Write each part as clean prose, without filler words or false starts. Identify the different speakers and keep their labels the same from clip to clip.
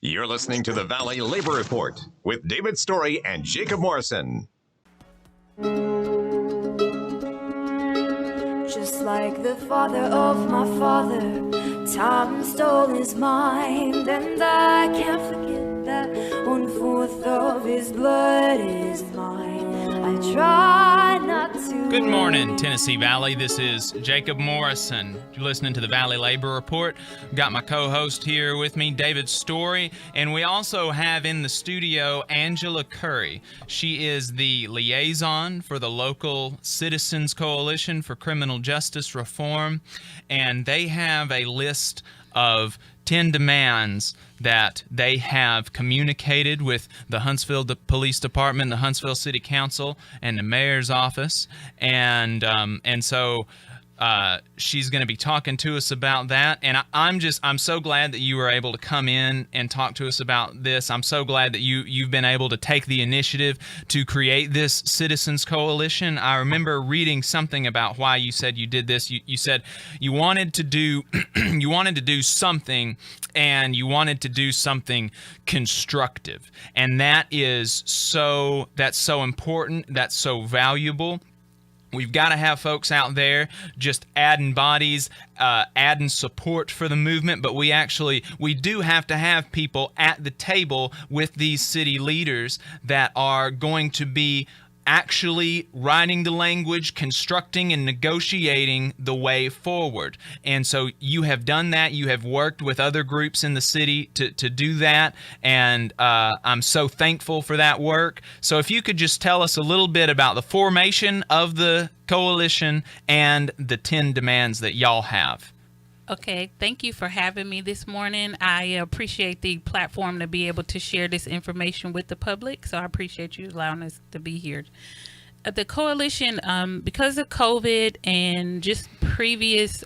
Speaker 1: You're listening to the Valley Labor Report with David Story and Jacob Morrison.
Speaker 2: Just like the father of my father, time stole his mind, and I can't forget that 1/4 of his blood is mine. I try not to.
Speaker 3: Good morning, Tennessee Valley. This is Jacob Morrison. You're listening to the Valley Labor Report. Got my co-host here with me, David Story, and we also have in the studio Angela Curry. She is the liaison for the local Citizens Coalition for Criminal Justice Reform, and they have a list of 10 demands that they have communicated with the Huntsville Police Department, the Huntsville City Council, and the Mayor's office, and so she's going to be talking to us about that. And I'm so glad that you were able to come in and talk to us about this. I'm so glad that you've been able to take the initiative to create this Citizens Coalition. I remember reading something about why you said you did this. You said you wanted to do you wanted to do something, and you wanted to do something constructive. And that's so important. That's so valuable. We've got to have folks out there just adding bodies, adding support for the movement, but we do have to have people at the table with these city leaders that are going to be actually writing the language, constructing and negotiating the way forward. And so you have done that. You have worked with other groups in the city to do that, and I'm so thankful for that work. So if you could just tell us a little bit about the formation of the coalition and the 10 demands that y'all have.
Speaker 4: Okay, thank you for having me this morning. I appreciate the platform to be able to share this information with the public, so I appreciate you allowing us to be here. The coalition, because of COVID and just previous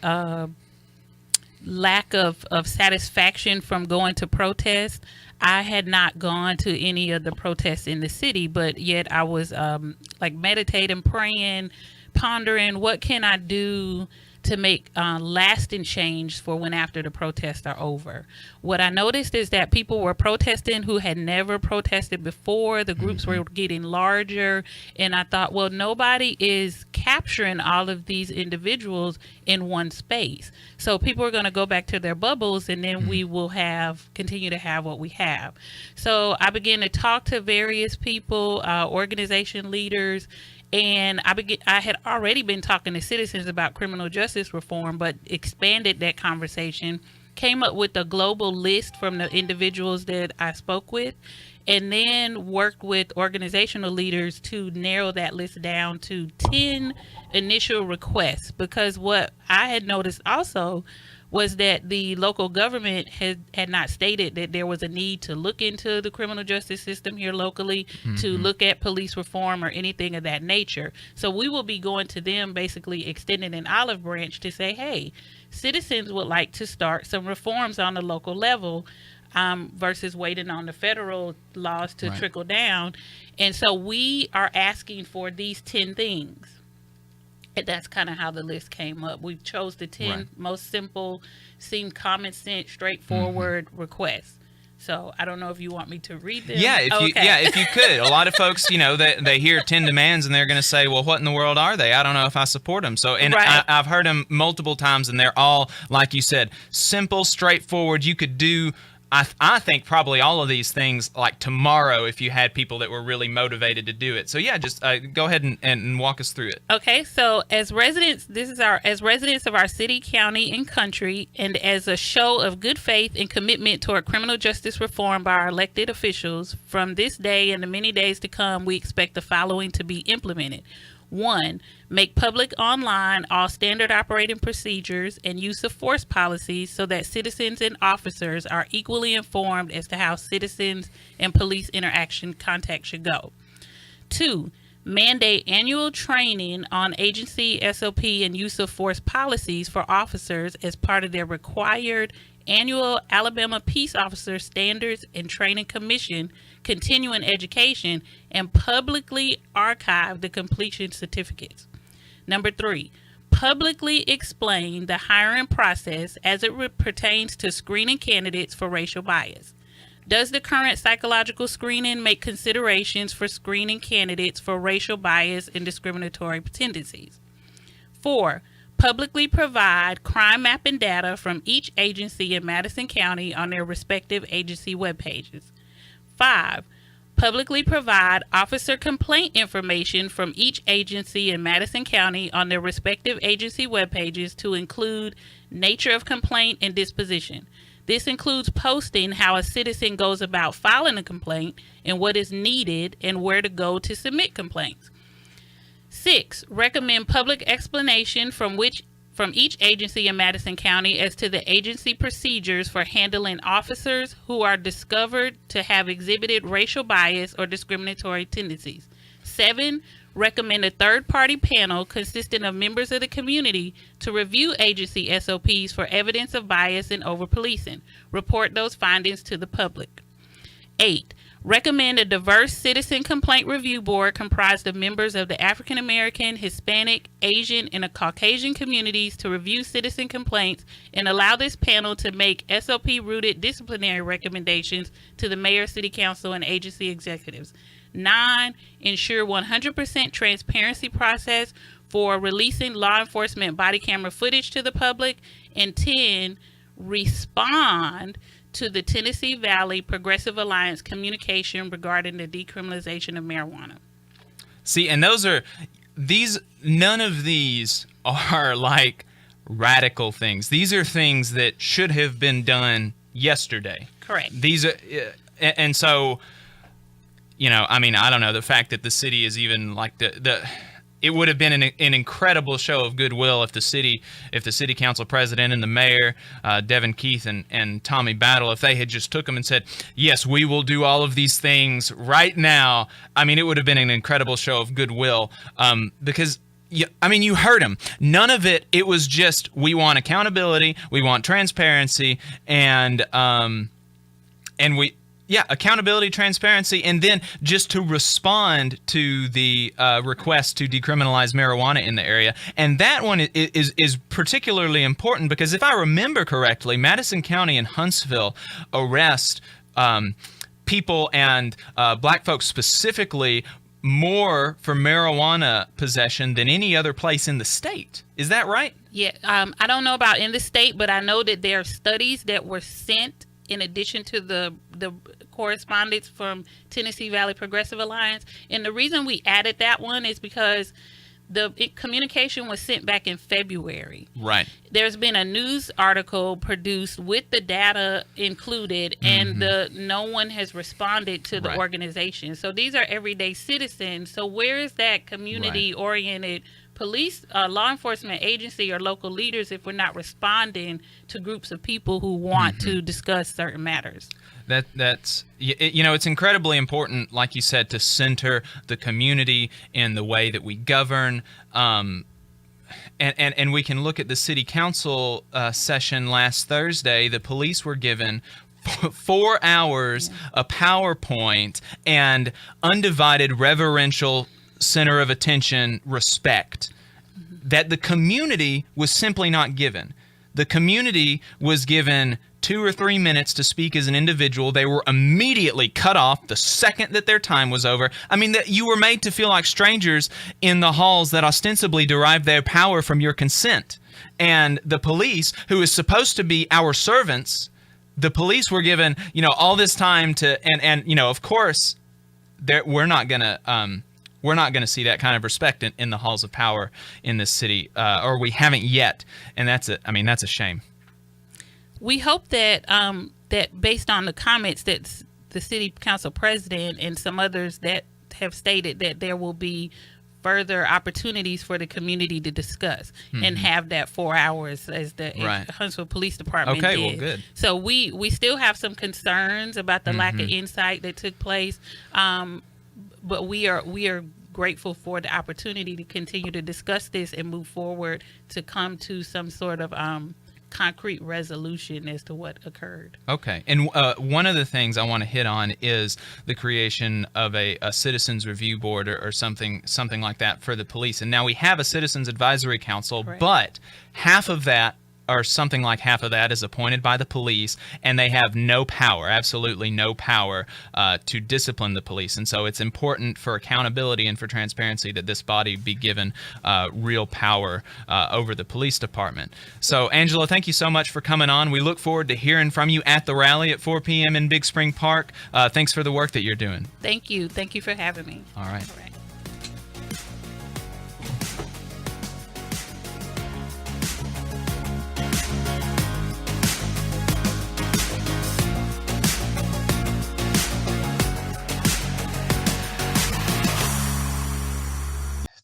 Speaker 4: lack of satisfaction from going to protest, I had not gone to any of the protests in the city, but yet I was meditating, praying, pondering, what can I do to make lasting change for when after the protests are over. What I noticed is that people were protesting who had never protested before. The groups were getting larger, and I thought, well, nobody is capturing all of these individuals in one space. So people are going to go back to their bubbles, and then we will continue to have what we have. So I began to talk to various people, organization leaders, and I had already been talking to citizens about criminal justice reform, but expanded that conversation, came up with a global list from the individuals that I spoke with, and then worked with organizational leaders to narrow that list down to 10 initial requests. Because what I had noticed also was that the local government had not stated that there was a need to look into the criminal justice system here locally, to look at police reform or anything of that nature. So we will be going to them, basically extending an olive branch to say, hey, citizens would like to start some reforms on the local level, versus waiting on the federal laws to trickle down. And so we are asking for these 10 things. And that's kind of how the list came up. We chose the 10 most simple, seem common sense, straightforward requests. So I don't know if you want me to read them.
Speaker 3: Yeah, if you could. A lot of folks, they hear 10 demands and they're going to say, well, what in the world are they? I don't know if I support them. So, and I've heard them multiple times, and they're all, like you said, simple, straightforward. You could do, I think, probably all of these things like tomorrow if you had people that were really motivated to do it. So yeah, just go ahead and walk us through it.
Speaker 4: Okay, so as residents, as residents of our city, county, and country, and as a show of good faith and commitment toward criminal justice reform by our elected officials, from this day and the many days to come, we expect the following to be implemented. 1, make public online all standard operating procedures and use of force policies so that citizens and officers are equally informed as to how citizens and police interaction contact should go. 2, mandate annual training on agency SOP and use of force policies for officers as part of their required annual Alabama Peace Officer Standards and Training Commission continuing education, and publicly archive the completion certificates. Number 3, publicly explain the hiring process as it pertains to screening candidates for racial bias. Does the current psychological screening make considerations for screening candidates for racial bias and discriminatory tendencies? 4. Publicly provide crime mapping data from each agency in Madison County on their respective agency web pages. 5. Publicly provide officer complaint information from each agency in Madison County on their respective agency web pages to include nature of complaint and disposition. This includes posting how a citizen goes about filing a complaint and what is needed and where to go to submit complaints. 6. Recommend public explanation from each agency in Madison County as to the agency procedures for handling officers who are discovered to have exhibited racial bias or discriminatory tendencies. 7. Recommend a third-party panel consisting of members of the community to review agency SOPs for evidence of bias and over-policing. Report those findings to the public. 8. Recommend a diverse citizen complaint review board comprised of members of the African American, Hispanic, Asian, and Caucasian communities to review citizen complaints and allow this panel to make SOP-rooted disciplinary recommendations to the mayor, city council, and agency executives. 9. Ensure 100% transparency process for releasing law enforcement body camera footage to the public. And 10. Respond to the Tennessee Valley Progressive Alliance communication regarding the decriminalization of marijuana.
Speaker 3: See, and none of these are like radical things. These are things that should have been done yesterday.
Speaker 4: Correct.
Speaker 3: These are, and so, I mean, I don't know, the fact that the city is even like it would have been an incredible show of goodwill if the city council president and the mayor, Devin Keith and Tommy Battle, if they had just took them and said, yes, we will do all of these things right now. I mean, it would have been an incredible show of goodwill, because you heard them. None of it. It was just, we want accountability, we want transparency, and accountability, transparency, and then just to respond to the request to decriminalize marijuana in the area. And that one is particularly important because if I remember correctly, Madison County and Huntsville arrest people and black folks specifically more for marijuana possession than any other place in the state. Is that right?
Speaker 4: Yeah, I don't know about in the state, but I know that there are studies that were sent in addition to the correspondence from Tennessee Valley Progressive Alliance. And the reason we added that one is because the communication was sent back in February. Right. There's been a news article produced with the data included, and no one has responded to the organization. So these are everyday citizens. So where is that community-oriented police, law enforcement agency, or local leaders if we're not responding to groups of people who want to discuss certain matters?
Speaker 3: That's it's incredibly important, like you said, to center the community in the way that we govern. And we can look at the city council session last Thursday. The police were given 4 hours, a PowerPoint, and undivided reverential center of attention respect that the community was simply not given. The community was given 2 or 3 minutes to speak as an individual. They were immediately cut off the second that their time was over. I mean, that you were made to feel like strangers in the halls that ostensibly derived their power from your consent. And the police, who is supposed to be our servants, the police were given, all this time to, and of course, we're not going to see that kind of respect in the halls of power in this city, or we haven't yet, and that's a shame.
Speaker 4: We hope that that based on the comments that the city council president and some others that have stated, that there will be further opportunities for the community to discuss and have that 4 hours as the Huntsville Police Department did.
Speaker 3: Well, good.
Speaker 4: So we still have some concerns about the lack of insight that took place, but we are grateful for the opportunity to continue to discuss this and move forward to come to some sort of concrete resolution as to what occurred.
Speaker 3: Okay. And one of the things I want to hit on is the creation of a citizens review board or something like that for the police. And now we have a citizens advisory council, but half of that or something like half of that is appointed by the police, and they have no power, absolutely no power to discipline the police. And so it's important for accountability and for transparency that this body be given real power over the police department. So, Angela, thank you so much for coming on. We look forward to hearing from you at the rally at 4 p.m. in Big Spring Park. Thanks for the work that you're doing.
Speaker 4: Thank you. Thank you for having me.
Speaker 3: All right.
Speaker 4: All right.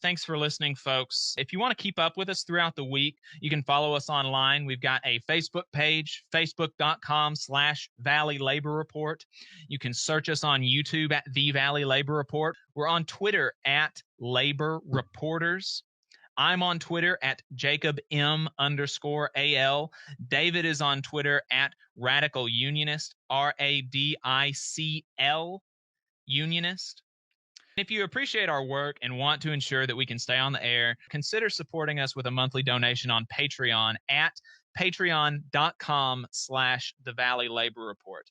Speaker 3: Thanks for listening, folks. If you want to keep up with us throughout the week, you can follow us online. We've got a Facebook page, facebook.com/Valley Labor Report. You can search us on YouTube at The Valley Labor Report. We're on Twitter at Labor Reporters. I'm on Twitter at JacobM_AL. David is on Twitter at Radical Unionist, RADICL Unionist. If you appreciate our work and want to ensure that we can stay on the air, consider supporting us with a monthly donation on Patreon at patreon.com/The Valley Labor Report.